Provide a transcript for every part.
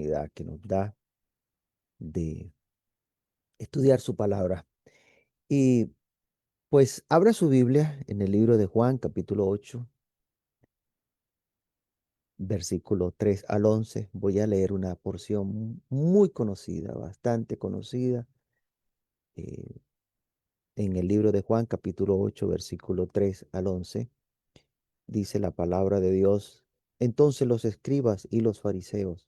oportunidad que nos da de estudiar su palabra. Y pues abra su Biblia en el libro de Juan, capítulo 8, versículo 3 al 11. Voy a leer una porción muy conocida, bastante conocida, eh, en el libro de Juan, capítulo 8, versículo 3 al 11. Dice la palabra de Dios: Entonces los escribas y los fariseos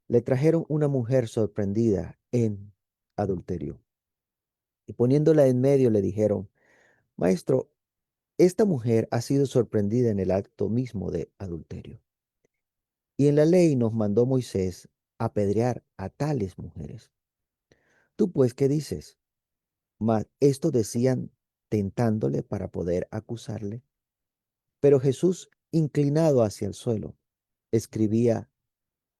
le trajeron una mujer sorprendida en adulterio. Y poniéndola en medio le dijeron: Maestro, esta mujer ha sido sorprendida en el acto mismo de adulterio. Y en la ley nos mandó Moisés apedrear a tales mujeres. ¿Tú pues qué dices? Mas esto decían tentándole para poder acusarle. Pero Jesús, inclinado hacia el suelo, escribía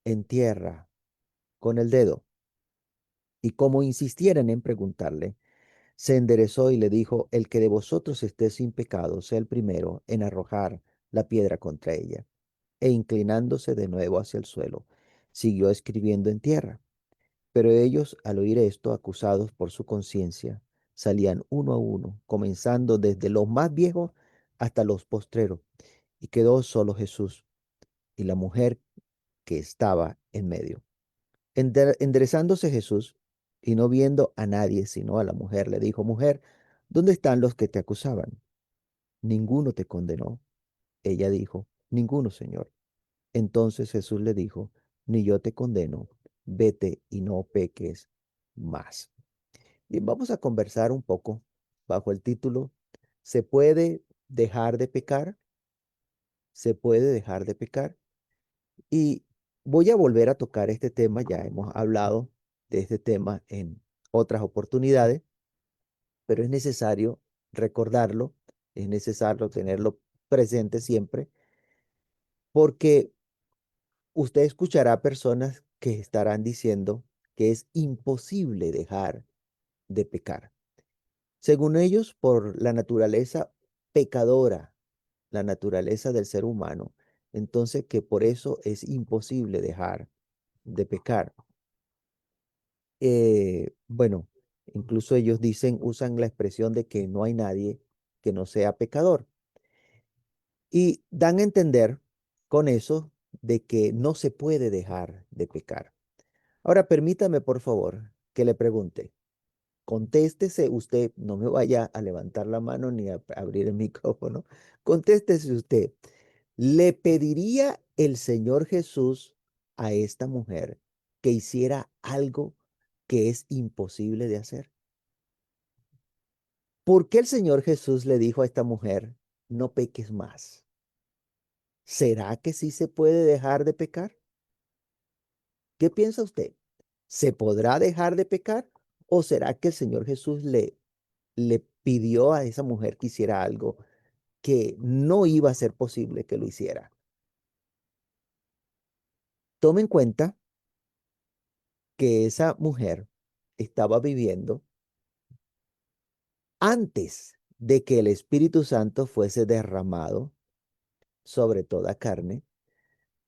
en tierra con el dedo. Y como insistieran en preguntarle, se enderezó y le dijo: El que de vosotros esté sin pecado sea el primero en arrojar la piedra contra ella. E inclinándose de nuevo hacia el suelo, siguió escribiendo en tierra. Pero ellos, al oír esto, acusados por su conciencia, salían uno a uno, comenzando desde los más viejos hasta los postreros, y quedó solo Jesús y la mujer que estaba en medio. Enderezándose Jesús y no viendo a nadie sino a la mujer, le dijo: Mujer, ¿dónde están los que te acusaban? Ninguno te condenó. Ella dijo: Ninguno, Señor. Entonces Jesús le dijo: Ni yo te condeno, vete y no peques más. Bien, vamos a conversar un poco bajo el título: ¿Se puede dejar de pecar? ¿Se puede dejar de pecar? Y voy a volver a tocar este tema. Ya hemos hablado de este tema en otras oportunidades, pero es necesario recordarlo, es necesario tenerlo presente siempre, porque usted escuchará personas que estarán diciendo que es imposible dejar de pecar. Según ellos, por la naturaleza pecadora, la naturaleza del ser humano, entonces que por eso es imposible dejar de pecar. Bueno, incluso ellos usan la expresión de que no hay nadie que no sea pecador. Y dan a entender con eso de que no se puede dejar de pecar. Ahora, permítame, por favor, que le pregunte. Contéstese usted, no me vaya a levantar la mano ni a abrir el micrófono. Contéstese usted. ¿Le pediría el Señor Jesús a esta mujer que hiciera algo que es imposible de hacer? ¿Por qué el Señor Jesús le dijo a esta mujer: no peques más? ¿Será que sí se puede dejar de pecar? ¿Qué piensa usted? ¿Se podrá dejar de pecar? ¿O será que el Señor Jesús le pidió a esa mujer que hiciera algo que no iba a ser posible que lo hiciera? Tome en cuenta que esa mujer estaba viviendo antes de que el Espíritu Santo fuese derramado sobre toda carne.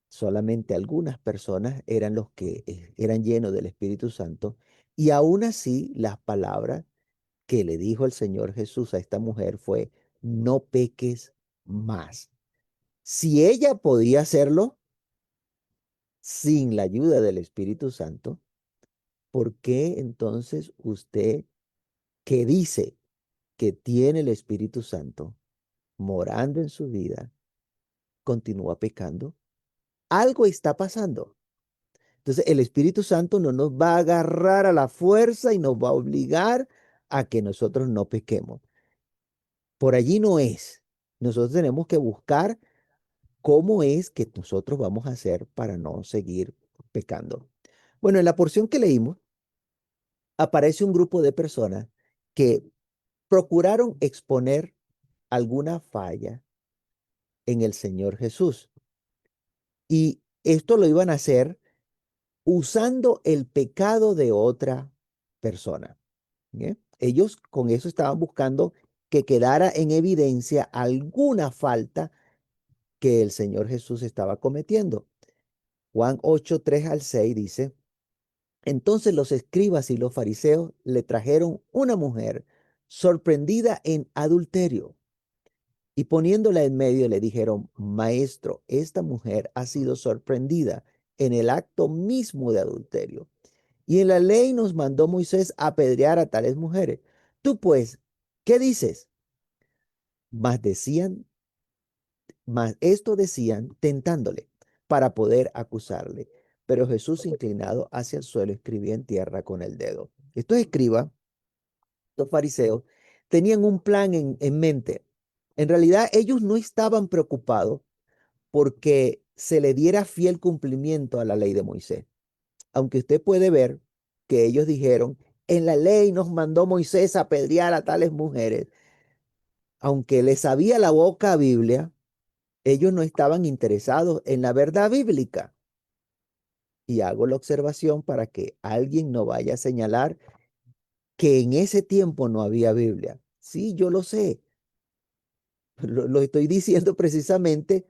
Solamente algunas personas eran los que eran llenos del Espíritu Santo, y aún así las palabras que le dijo el Señor Jesús a esta mujer fue: no peques más. Si ella podía hacerlo sin la ayuda del Espíritu Santo, ¿por qué entonces usted, que dice que tiene el Espíritu Santo morando en su vida, continúa pecando? Algo está pasando. Entonces, el Espíritu Santo no nos va a agarrar a la fuerza y nos va a obligar a que nosotros no pequemos. Por allí no es. Nosotros tenemos que buscar cómo es que nosotros vamos a hacer para no seguir pecando. Bueno, en la porción que leímos, aparece un grupo de personas que procuraron exponer alguna falla en el Señor Jesús. Y esto lo iban a hacer usando el pecado de otra persona. ¿Bien? Ellos con eso estaban buscando que quedara en evidencia alguna falta que el Señor Jesús estaba cometiendo. Juan 8, 3 al 6 dice, entonces los escribas y los fariseos le trajeron una mujer sorprendida en adulterio y poniéndola en medio le dijeron, maestro, esta mujer ha sido sorprendida en el acto mismo de adulterio. Y en la ley nos mandó Moisés apedrear a tales mujeres. Tú pues, ¿qué dices? Mas decían, mas esto decían tentándole para poder acusarle. Pero Jesús, inclinado hacia el suelo, escribía en tierra con el dedo. Estos escribas, estos fariseos, tenían un plan en mente. En realidad, ellos no estaban preocupados porque se le diera fiel cumplimiento a la ley de Moisés. Aunque usted puede ver que ellos dijeron, en la ley nos mandó Moisés a apedrear a tales mujeres. Aunque les sabía la boca a Biblia, ellos no estaban interesados en la verdad bíblica. Y hago la observación para que alguien no vaya a señalar que en ese tiempo no había Biblia. Sí, yo lo sé. Lo estoy diciendo precisamente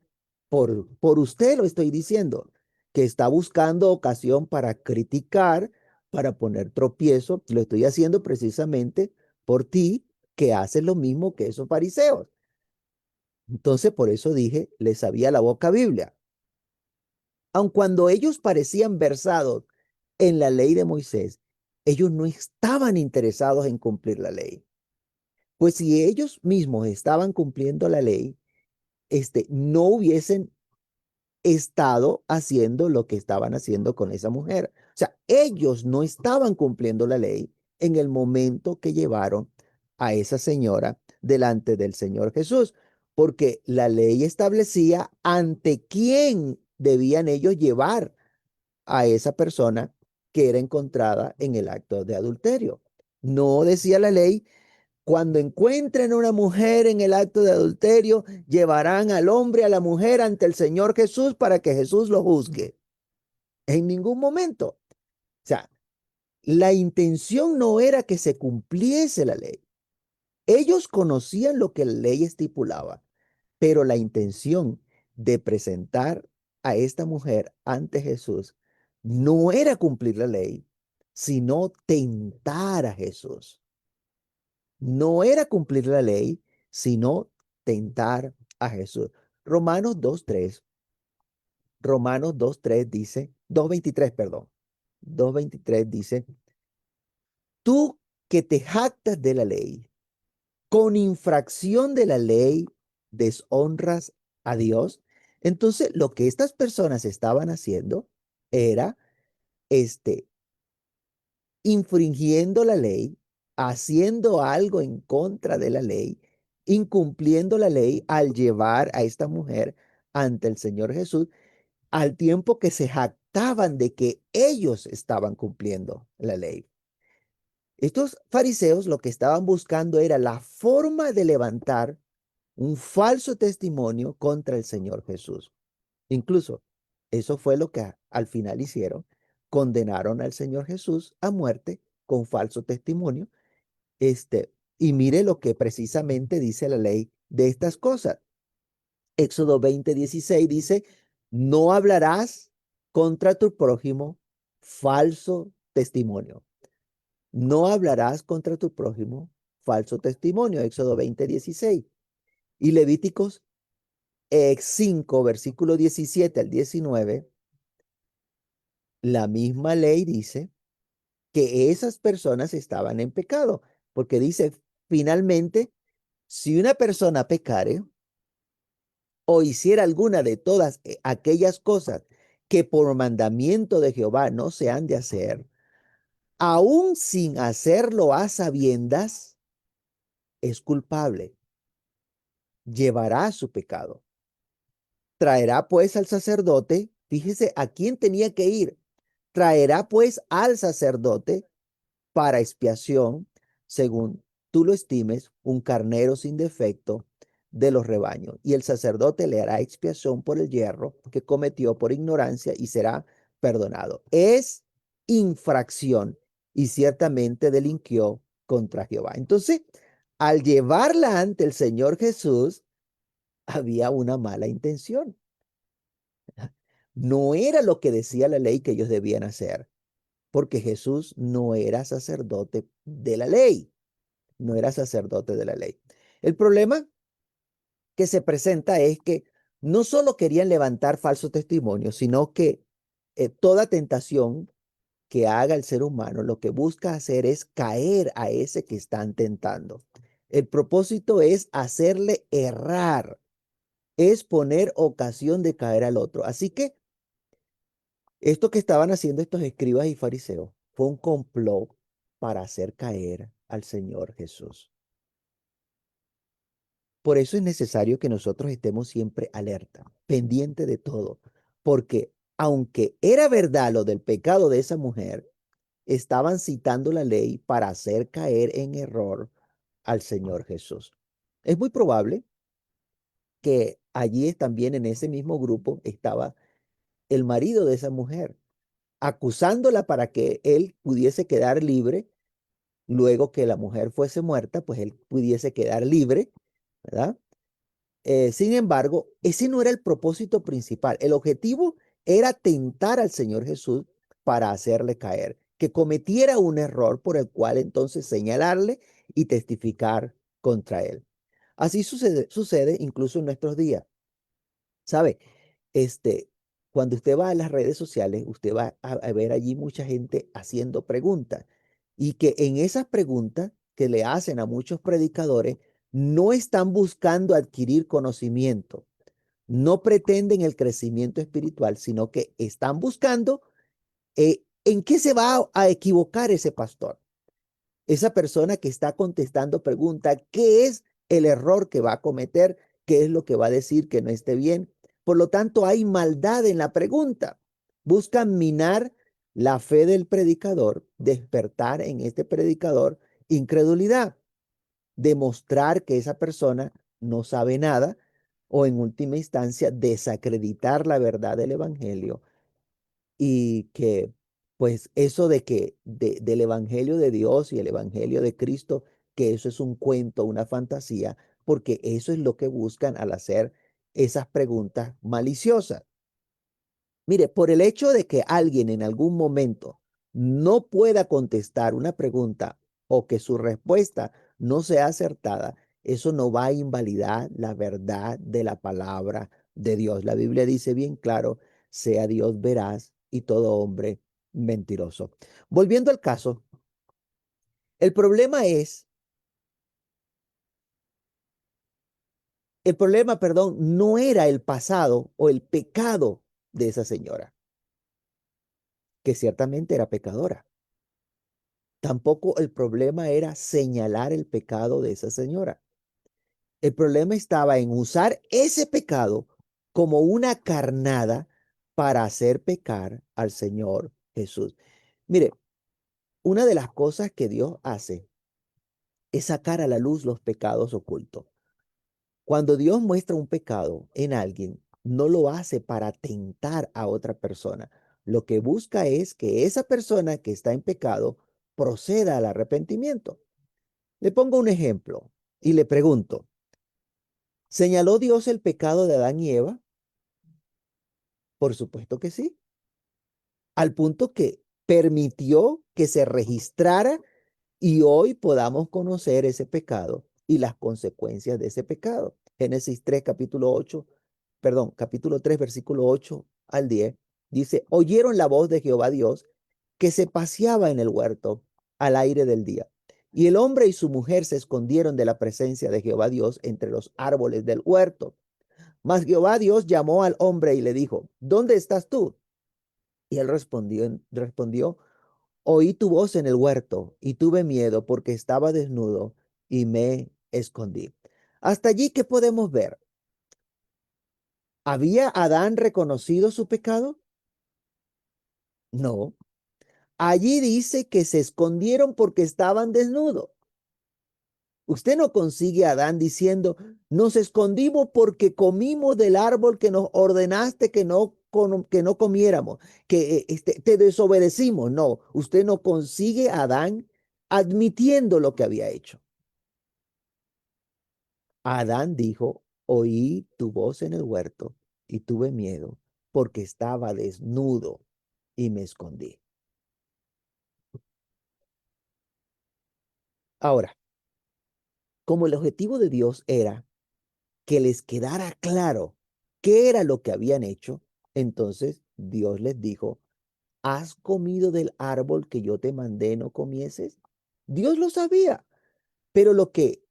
por usted, lo estoy diciendo, que está buscando ocasión para criticar, para poner tropiezo. Lo estoy haciendo precisamente por ti, que haces lo mismo que esos fariseos. Entonces, por eso dije, les sabía la boca Biblia. Aun cuando ellos parecían versados en la ley de Moisés, ellos no estaban interesados en cumplir la ley. Pues si ellos mismos estaban cumpliendo la ley, no hubiesen estado haciendo lo que estaban haciendo con esa mujer. O sea, ellos no estaban cumpliendo la ley en el momento que llevaron a esa señora delante del Señor Jesús, porque la ley establecía ante quién debían ellos llevar a esa persona que era encontrada en el acto de adulterio. No decía la ley, cuando encuentren una mujer en el acto de adulterio, llevarán al hombre y a la mujer ante el Señor Jesús para que Jesús lo juzgue. En ningún momento. O sea, la intención no era que se cumpliese la ley. Ellos conocían lo que la ley estipulaba, pero la intención de presentar a esta mujer ante Jesús no era cumplir la ley, sino tentar a Jesús. No era cumplir la ley, sino tentar a Jesús. Romanos 2:3. Romanos 2:3 dice, 2:23, perdón. 2:23 dice, tú que te jactas de la ley, con infracción de la ley deshonras a Dios. Entonces, lo que estas personas estaban haciendo era este infringiendo la ley, haciendo algo en contra de la ley, incumpliendo la ley al llevar a esta mujer ante el Señor Jesús, al tiempo que se jactaban de que ellos estaban cumpliendo la ley. Estos fariseos lo que estaban buscando era la forma de levantar un falso testimonio contra el Señor Jesús. Incluso eso fue lo que al final hicieron. Condenaron al Señor Jesús a muerte con falso testimonio. Y mire lo que precisamente dice la ley de estas cosas. Éxodo 20:16 dice, no hablarás contra tu prójimo falso testimonio. No hablarás contra tu prójimo falso testimonio. Éxodo 20:16. Y Levíticos 5, versículo 17 al 19, la misma ley dice que esas personas estaban en pecado, porque dice, finalmente, si una persona pecare o hiciera alguna de todas aquellas cosas que por mandamiento de Jehová no se han de hacer, aún sin hacerlo a sabiendas, es culpable, llevará su pecado. Traerá pues al sacerdote, fíjese a quién tenía que ir, traerá pues al sacerdote para expiación, según tú lo estimes, un carnero sin defecto de los rebaños. Y el sacerdote le hará expiación por el yerro que cometió por ignorancia y será perdonado. Es infracción y ciertamente delinquió contra Jehová. Entonces, al llevarla ante el Señor Jesús, había una mala intención. No era lo que decía la ley que ellos debían hacer, porque Jesús no era sacerdote de la ley, no era sacerdote de la ley. El problema que se presenta es que no solo querían levantar falsos testimonios, sino que toda tentación que haga el ser humano lo que busca hacer es caer a ese que están tentando. El propósito es hacerle errar, es poner ocasión de caer al otro. Así que esto que estaban haciendo estos escribas y fariseos fue un complot para hacer caer al Señor Jesús. Por eso es necesario que nosotros estemos siempre alerta, pendiente de todo, porque aunque era verdad lo del pecado de esa mujer, estaban citando la ley para hacer caer en error al Señor Jesús. Es muy probable que allí también en ese mismo grupo estaba el marido de esa mujer, acusándola para que él pudiese quedar libre, luego que la mujer fuese muerta, pues él pudiese quedar libre, ¿verdad? Sin embargo, ese no era el propósito principal. El objetivo era tentar al Señor Jesús para hacerle caer, que cometiera un error por el cual entonces señalarle y testificar contra él. Así sucede incluso en nuestros días. ¿Sabe? Este, cuando usted va a las redes sociales, usted va a ver allí mucha gente haciendo preguntas y que en esas preguntas que le hacen a muchos predicadores, no están buscando adquirir conocimiento, no pretenden el crecimiento espiritual, sino que están buscando en qué se va a equivocar ese pastor. Esa persona que está contestando pregunta, ¿qué es el error que va a cometer? ¿Qué es lo que va a decir que no esté bien? Por lo tanto, hay maldad en la pregunta. Buscan minar la fe del predicador, despertar en este predicador incredulidad, demostrar que esa persona no sabe nada o en última instancia desacreditar la verdad del evangelio y que pues eso de que del evangelio de Dios y el evangelio de Cristo, que eso es un cuento, una fantasía, porque eso es lo que buscan al hacer esas preguntas maliciosas. Mire, por el hecho de que alguien en algún momento no pueda contestar una pregunta o que su respuesta no sea acertada, eso no va a invalidar la verdad de la palabra de Dios. La Biblia dice bien claro, sea Dios veraz y todo hombre mentiroso. Volviendo al caso, el problema es, el problema, perdón, no era el pasado o el pecado de esa señora, que ciertamente era pecadora. Tampoco el problema era señalar el pecado de esa señora. El problema estaba en usar ese pecado como una carnada para hacer pecar al Señor Jesús. Mire, una de las cosas que Dios hace es sacar a la luz los pecados ocultos. Cuando Dios muestra un pecado en alguien, no lo hace para tentar a otra persona. Lo que busca es que esa persona que está en pecado proceda al arrepentimiento. Le pongo un ejemplo y le pregunto, ¿señaló Dios el pecado de Adán y Eva? Por supuesto que sí, al punto que permitió que se registrara y hoy podamos conocer ese pecado y las consecuencias de ese pecado. Génesis 3, capítulo 8, perdón, capítulo 3, versículo 8 al 10, dice, oyeron la voz de Jehová Dios que se paseaba en el huerto al aire del día. Y el hombre y su mujer se escondieron de la presencia de Jehová Dios entre los árboles del huerto. Mas Jehová Dios llamó al hombre y le dijo, ¿dónde estás tú? Y él respondió, oí tu voz en el huerto y tuve miedo porque estaba desnudo y me escondí. Hasta allí, ¿qué podemos ver? ¿Había Adán reconocido su pecado? No. Allí dice que se escondieron porque estaban desnudos. Usted no consigue a Adán diciendo, nos escondimos porque comimos del árbol que nos ordenaste que no comiéramos, que te desobedecimos. No, usted no consigue a Adán admitiendo lo que había hecho. Adán dijo, oí tu voz en el huerto y tuve miedo porque estaba desnudo y me escondí. Ahora, como el objetivo de Dios era que les quedara claro qué era lo que habían hecho, entonces Dios les dijo, ¿has comido del árbol que yo te mandé no comieses? Dios lo sabía, pero lo que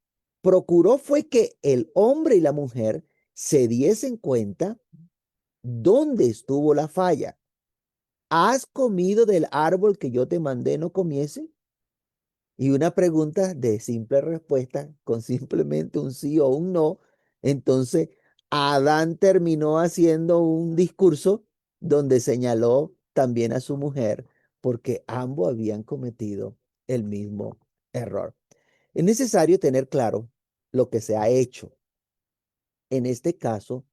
procuró fue que el hombre y la mujer se diesen cuenta dónde estuvo la falla. ¿Has comido del árbol que yo te mandé no comiese? Y una pregunta de simple respuesta con simplemente un sí o un no. Entonces, Adán terminó haciendo un discurso donde señaló también a su mujer porque ambos habían cometido el mismo error. Es necesario tener claro lo que se ha hecho. En este caso,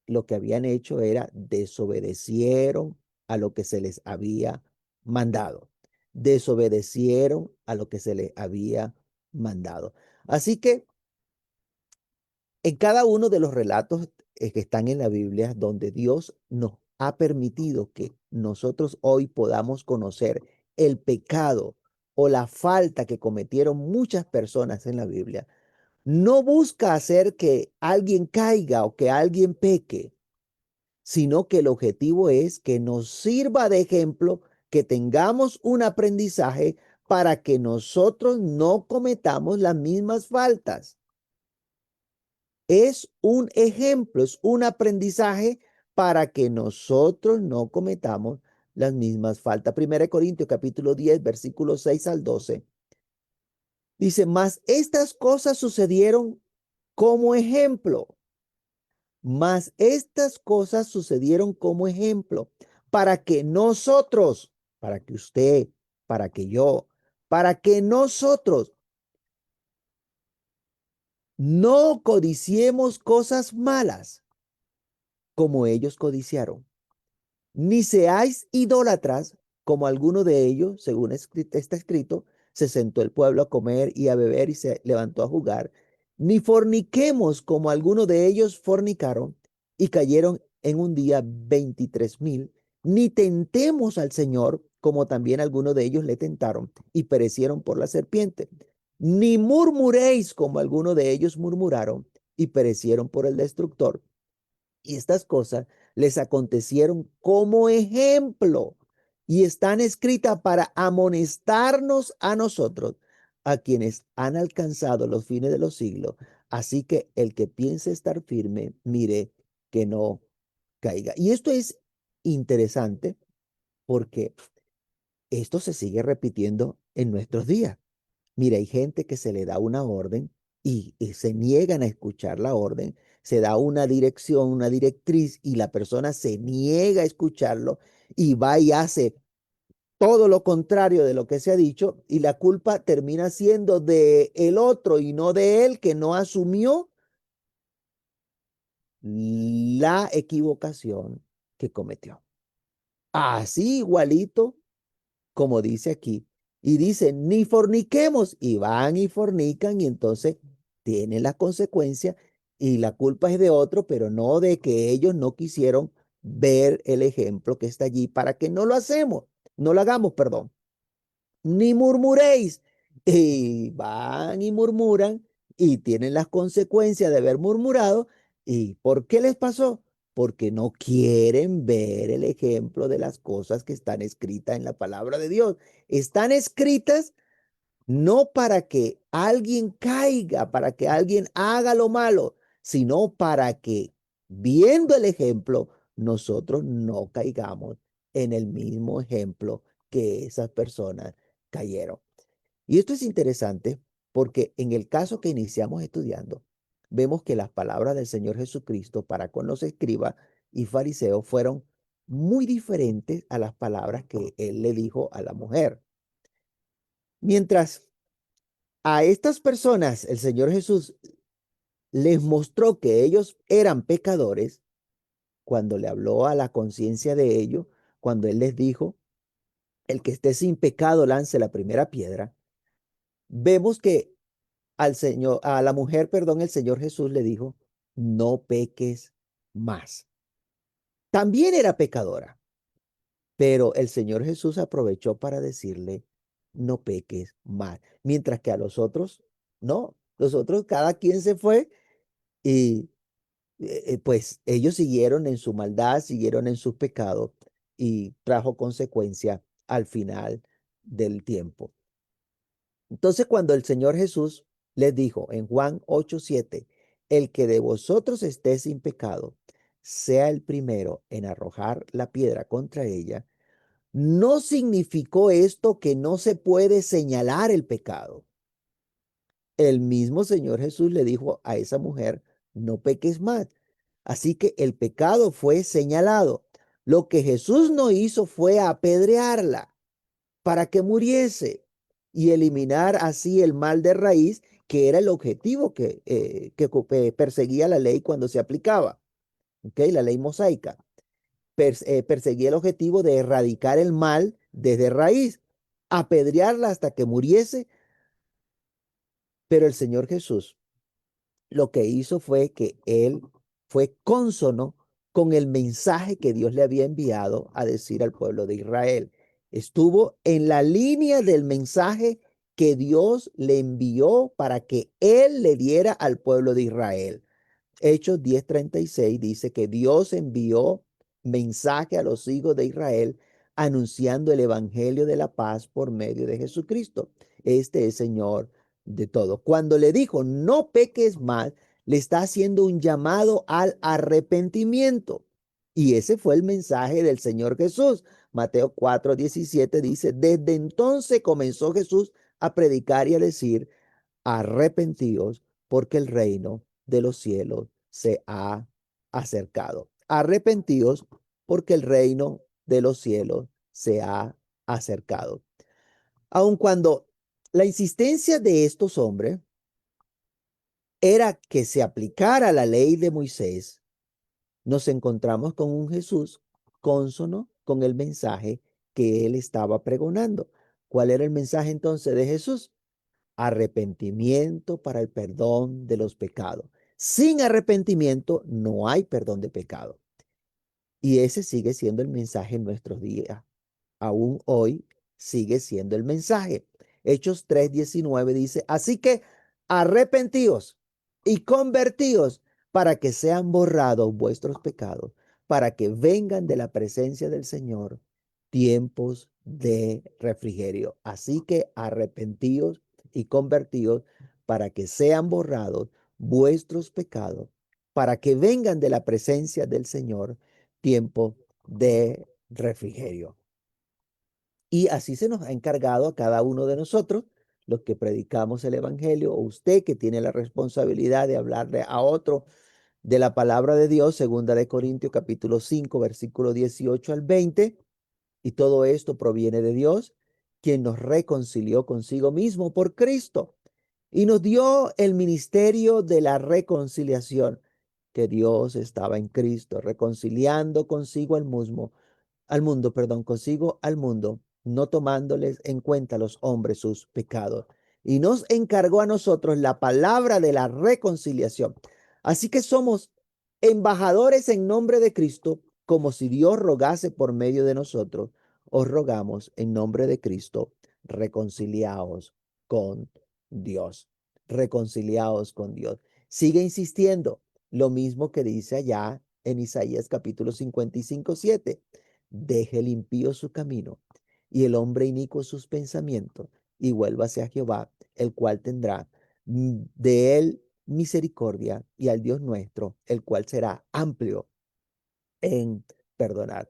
lo que habían hecho era desobedecieron a lo que se les había mandado. Desobedecieron a lo que se les había mandado. Así que en cada uno de los relatos que están en la Biblia, donde Dios nos ha permitido que nosotros hoy podamos conocer el pecado o la falta que cometieron muchas personas en la Biblia, no busca hacer que alguien caiga o que alguien peque, sino que el objetivo es que nos sirva de ejemplo, que tengamos un aprendizaje para que nosotros no cometamos las mismas faltas. Es un ejemplo, es un aprendizaje para que nosotros no cometamos las mismas faltas. Primera de Corintios capítulo 10, versículos 6 al 12. Dice, mas estas cosas sucedieron como ejemplo. Mas estas cosas sucedieron como ejemplo para que nosotros, para que usted, para que yo, para que nosotros no codiciemos cosas malas como ellos codiciaron. Ni seáis idólatras, como alguno de ellos, según está escrito, se sentó el pueblo a comer y a beber y se levantó a jugar. Ni forniquemos, como alguno de ellos fornicaron y cayeron en un día 23,000. Ni tentemos al Señor, como también algunos de ellos le tentaron y perecieron por la serpiente. Ni murmuréis, como algunos de ellos murmuraron y perecieron por el destructor. Y estas cosas les acontecieron como ejemplo y están escritas para amonestarnos a nosotros, a quienes han alcanzado los fines de los siglos. Así que el que piense estar firme, mire que no caiga. Y esto es interesante porque esto se sigue repitiendo en nuestros días. Mira, hay gente que se le da una orden y se niegan a escuchar la orden, se da una dirección, una directriz y la persona se niega a escucharlo y va y hace todo lo contrario de lo que se ha dicho y la culpa termina siendo de el otro y no de él que no asumió la equivocación que cometió. Así igualito como dice aquí, y dice, ni forniquemos, y van y fornican, y entonces tienen las consecuencias, y la culpa es de otro, pero no de que ellos no quisieron ver el ejemplo que está allí para que no lo hacemos, no lo hagamos, perdón ni murmuréis. Y van y murmuran y tienen las consecuencias de haber murmurado. ¿Y por qué les pasó? Porque no quieren ver el ejemplo de las cosas que están escritas en la palabra de Dios. Están escritas no para que alguien caiga, para que alguien haga lo malo, sino para que viendo el ejemplo, nosotros no caigamos en el mismo ejemplo que esas personas cayeron. Y esto es interesante porque en el caso que iniciamos estudiando, vemos que las palabras del Señor Jesucristo para con los escribas y fariseos fueron muy diferentes a las palabras que él le dijo a la mujer. Mientras a estas personas el Señor Jesús les mostró que ellos eran pecadores, cuando le habló a la conciencia de ellos, cuando él les dijo, el que esté sin pecado lance la primera piedra, vemos que a la mujer, perdón, el Señor Jesús le dijo, no peques más. también era pecadora, pero el Señor Jesús aprovechó para decirle, no peques más, mientras que a los otros, no, los otros cada quien se fue y pues ellos siguieron en su maldad, siguieron en sus pecados y trajo consecuencia al final del tiempo. Entonces, cuando el Señor Jesús les dijo en Juan 8:7, el que de vosotros esté sin pecado, sea el primero en arrojar la piedra contra ella, no significó esto que no se puede señalar el pecado. El mismo Señor Jesús le dijo a esa mujer, no peques más. Así que el pecado fue señalado. Lo que Jesús no hizo fue apedrearla para que muriese y eliminar así el mal de raíz, que era el objetivo que perseguía la ley cuando se aplicaba, ¿ok? La ley mosaica. Perseguía el objetivo de erradicar el mal desde raíz, apedrearla hasta que muriese, pero el Señor Jesús lo que hizo fue que él fue cónsono con el mensaje que Dios le había enviado a decir al pueblo de Israel. Estuvo en la línea del mensaje que Dios le envió para que él le diera al pueblo de Israel. Hechos 10:36 dice que Dios envió mensaje a los hijos de Israel anunciando el evangelio de la paz por medio de Jesucristo. Este es Señor de todo. Cuando le dijo, no peques más, le está haciendo un llamado al arrepentimiento. Y ese fue el mensaje del Señor Jesús. Mateo 4:17 dice, desde entonces comenzó Jesús a predicar y a decir, arrepentíos porque el reino de los cielos se ha acercado. Arrepentíos porque el reino de los cielos se ha acercado. Aun cuando la insistencia de estos hombres era que se aplicara la ley de Moisés, nos encontramos con un Jesús cónsono con el mensaje que él estaba pregonando. ¿Cuál era el mensaje entonces de Jesús? Arrepentimiento para el perdón de los pecados. Sin arrepentimiento no hay perdón de pecado. Y ese sigue siendo el mensaje en nuestros días. Aún hoy sigue siendo el mensaje. Hechos 3:19 dice, así que arrepentíos y convertíos para que sean borrados vuestros pecados, para que vengan de la presencia del Señor tiempos de refrigerio. Así que arrepentíos y convertíos para que sean borrados vuestros pecados, para que vengan de la presencia del Señor tiempo de refrigerio. Y así se nos ha encargado a cada uno de nosotros, los que predicamos el Evangelio, o usted que tiene la responsabilidad de hablarle a otro de la palabra de Dios, segunda de Corintios capítulo 5, versículo 18 al 20. Y todo esto proviene de Dios, quien nos reconcilió consigo mismo por Cristo y nos dio el ministerio de la reconciliación, que Dios estaba en Cristo, reconciliando consigo al mundo, perdón, consigo al mundo, no tomándoles en cuenta a los hombres sus pecados. Y nos encargó a nosotros la palabra de la reconciliación. Así que somos embajadores en nombre de Cristo, como si Dios rogase por medio de nosotros. Os rogamos en nombre de Cristo, reconciliaos con Dios. Reconciliaos con Dios. Sigue insistiendo, lo mismo que dice allá en Isaías capítulo 55:7. Deje el impío su camino y el hombre inicuo sus pensamientos y vuélvase a Jehová, el cual tendrá de él misericordia, y al Dios nuestro, el cual será amplio en perdonar.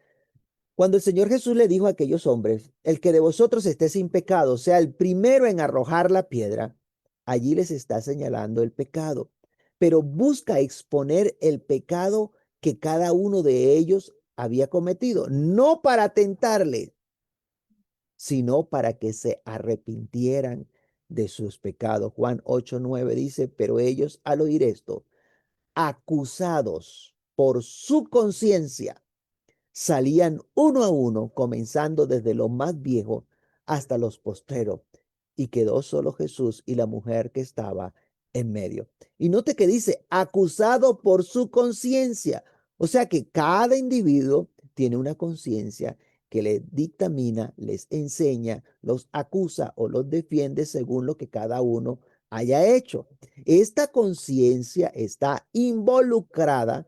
Cuando el Señor Jesús le dijo a aquellos hombres, el que de vosotros esté sin pecado, sea el primero en arrojar la piedra, allí les está señalando el pecado, pero busca exponer el pecado que cada uno de ellos había cometido, no para tentarle, sino para que se arrepintieran de sus pecados. Juan 8:9 dice, pero ellos al oír esto, acusados por su conciencia, salían uno a uno, comenzando desde los más viejos hasta los postreros, y quedó solo Jesús y la mujer que estaba en medio. Y note que dice, acusado por su conciencia. O sea que cada individuo tiene una conciencia que les dictamina, les enseña, los acusa o los defiende según lo que cada uno haya hecho. Esta conciencia está involucrada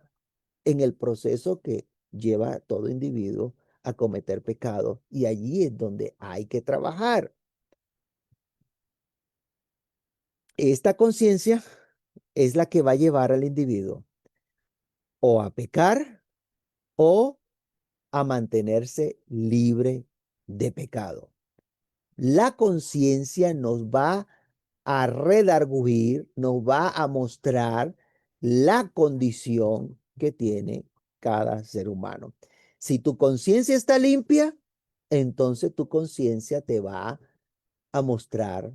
en el proceso que lleva a todo individuo a cometer pecado, y allí es donde hay que trabajar. Esta conciencia es la que va a llevar al individuo o a pecar o a mantenerse libre de pecado. La conciencia nos va a redarguir, nos va a mostrar la condición que tiene cada ser humano. Si tu conciencia está limpia, entonces tu conciencia te va a mostrar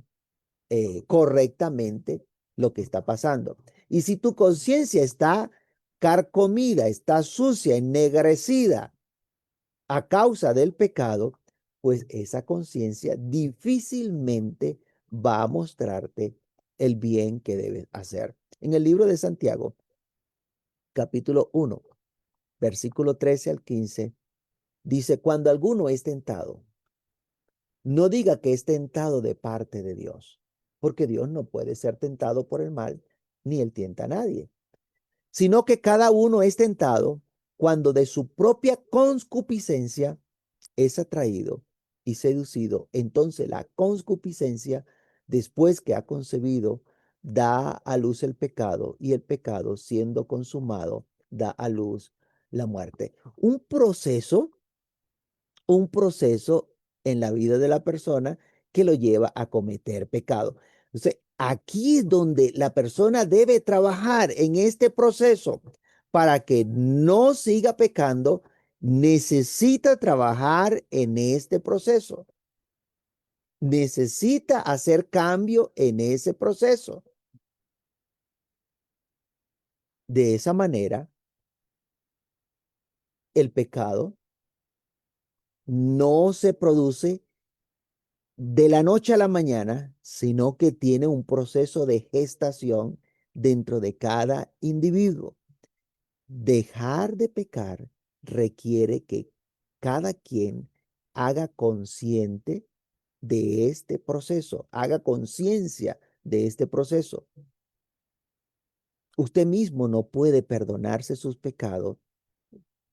correctamente lo que está pasando. Y si tu conciencia está carcomida, está sucia, ennegrecida a causa del pecado, pues esa conciencia difícilmente va a mostrarte el bien que debes hacer. En el libro de Santiago, capítulo 1, versículo 13 al 15, dice, cuando alguno es tentado, no diga que es tentado de parte de Dios, porque Dios no puede ser tentado por el mal, ni él tienta a nadie, sino que cada uno es tentado cuando de su propia concupiscencia es atraído y seducido. Entonces la concupiscencia, después que ha concebido, da a luz el pecado, y el pecado, siendo consumado, da a luz la muerte. Un proceso en la vida de la persona que lo lleva a cometer pecado. Entonces, aquí es donde la persona debe trabajar en este proceso para que no siga pecando. Necesita trabajar en este proceso. Necesita hacer cambio en ese proceso. De esa manera, el pecado no se produce de la noche a la mañana, sino que tiene un proceso de gestación dentro de cada individuo. Dejar de pecar requiere que cada quien haga consciente de este proceso, haga conciencia de este proceso. Usted mismo no puede perdonarse sus pecados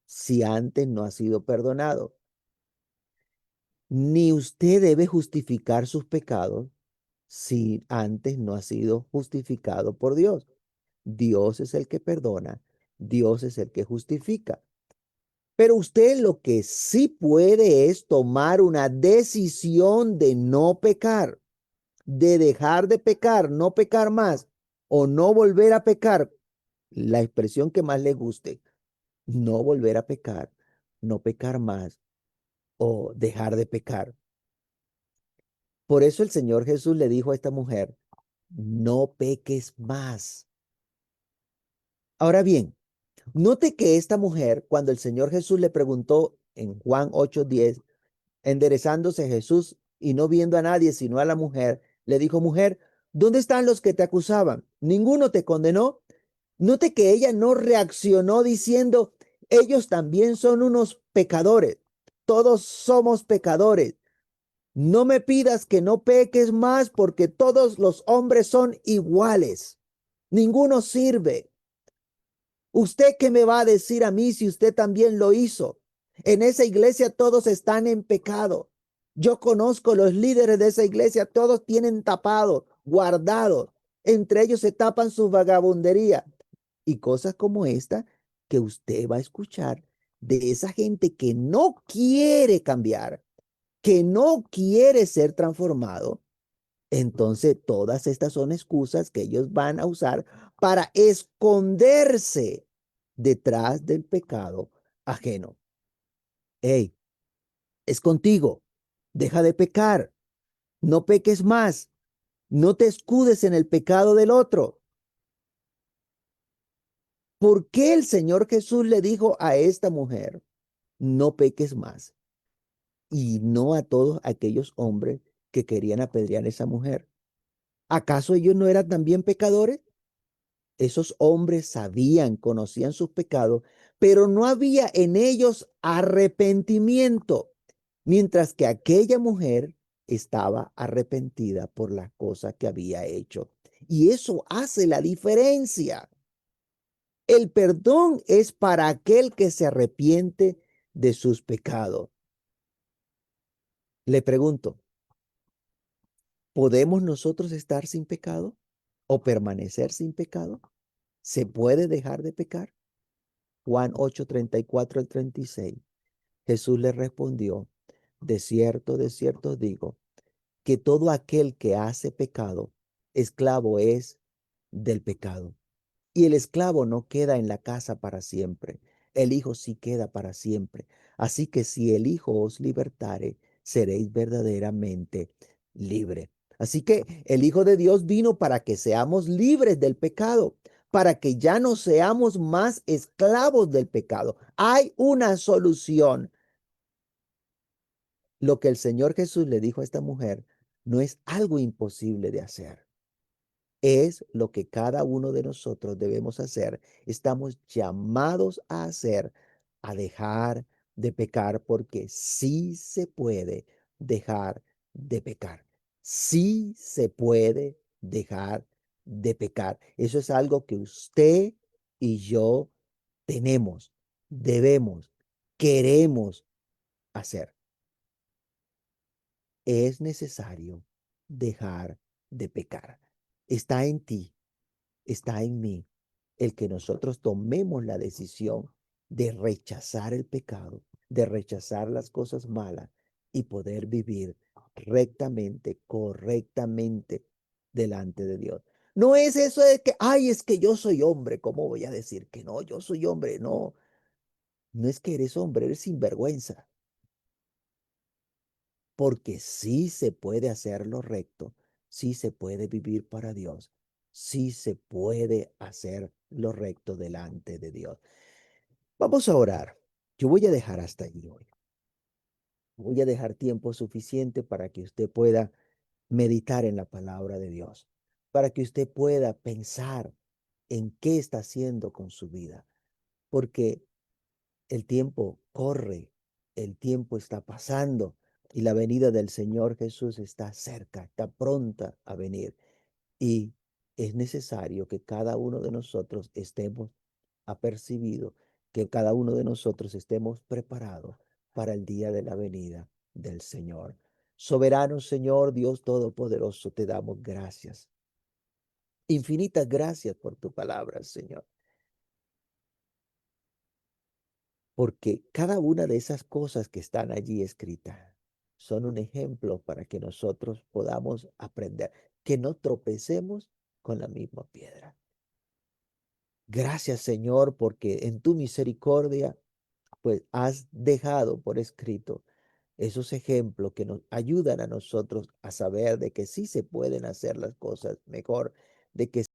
si antes no ha sido perdonado. Ni usted debe justificar sus pecados si antes no ha sido justificado por Dios. Dios es el que perdona, Dios es el que justifica. Pero usted lo que sí puede es tomar una decisión de no pecar, de dejar de pecar, no pecar más o no volver a pecar. La expresión que más le guste, no volver a pecar, no pecar más o dejar de pecar. Por eso el Señor Jesús le dijo a esta mujer, no peques más. Ahora bien, note que esta mujer, cuando el Señor Jesús le preguntó en Juan 8:10, enderezándose Jesús y no viendo a nadie sino a la mujer, le dijo, mujer, ¿dónde están los que te acusaban? ¿Ninguno te condenó? Note que ella no reaccionó diciendo, ellos también son unos pecadores. Todos somos pecadores. No me pidas que no peques más porque todos los hombres son iguales. Ninguno sirve. ¿Usted qué me va a decir a mí si usted también lo hizo? En esa iglesia todos están en pecado. Yo conozco los líderes de esa iglesia, todos tienen tapado, guardado. Entre ellos se tapan su vagabundería. Y cosas como esta que usted va a escuchar de esa gente que no quiere cambiar, que no quiere ser transformado. Entonces, todas estas son excusas que ellos van a usar para esconderse detrás del pecado ajeno. Hey, es contigo. Deja de pecar. No peques más. No te escudes en el pecado del otro. ¿Por qué el Señor Jesús le dijo a esta mujer, no peques más? Y no a todos aquellos hombres que querían apedrear a esa mujer. ¿Acaso ellos no eran también pecadores? Esos hombres sabían, conocían sus pecados, pero no había en ellos arrepentimiento, mientras que aquella mujer estaba arrepentida por las cosas que había hecho. Y eso hace la diferencia. El perdón es para aquel que se arrepiente de sus pecados. Le pregunto, ¿podemos nosotros estar sin pecado o permanecer sin pecado? ¿Se puede dejar de pecar? Juan 8:34 al 36. Jesús le respondió, de cierto os digo, que todo aquel que hace pecado, esclavo es del pecado. Y el esclavo no queda en la casa para siempre, el Hijo sí queda para siempre. Así que si el Hijo os libertare, seréis verdaderamente libre. Así que el Hijo de Dios vino para que seamos libres del pecado, para que ya no seamos más esclavos del pecado. Hay una solución. Lo que el Señor Jesús le dijo a esta mujer no es algo imposible de hacer. Es lo que cada uno de nosotros debemos hacer. Estamos llamados a hacer, a dejar de pecar, porque sí se puede dejar de pecar. Sí se puede dejar de pecar. Eso es algo que usted y yo tenemos, debemos, queremos hacer. Es necesario dejar de pecar. Está en ti, está en mí, el que nosotros tomemos la decisión de rechazar el pecado, de rechazar las cosas malas y poder vivir rectamente, correctamente delante de Dios. No es eso de que, ay, es que yo soy hombre, ¿cómo voy a decir que no? Yo soy hombre, no. No es que eres hombre, eres sinvergüenza. Porque sí se puede hacer lo recto, sí se puede vivir para Dios, sí se puede hacer lo recto delante de Dios. Vamos a orar. Yo voy a dejar hasta allí hoy. Voy a dejar tiempo suficiente para que usted pueda meditar en la palabra de Dios, para que usted pueda pensar en qué está haciendo con su vida, porque el tiempo corre, el tiempo está pasando y la venida del Señor Jesús está cerca, está pronta a venir. Y es necesario que cada uno de nosotros estemos apercibidos, que cada uno de nosotros estemos preparados para el día de la venida del Señor. Soberano Señor, Dios Todopoderoso, te damos gracias. Infinitas gracias por tu palabra, Señor. Porque cada una de esas cosas que están allí escritas son un ejemplo para que nosotros podamos aprender, que no tropecemos con la misma piedra. Gracias, Señor, porque en tu misericordia, pues has dejado por escrito esos ejemplos que nos ayudan a nosotros a saber de que sí se pueden hacer las cosas mejor, de que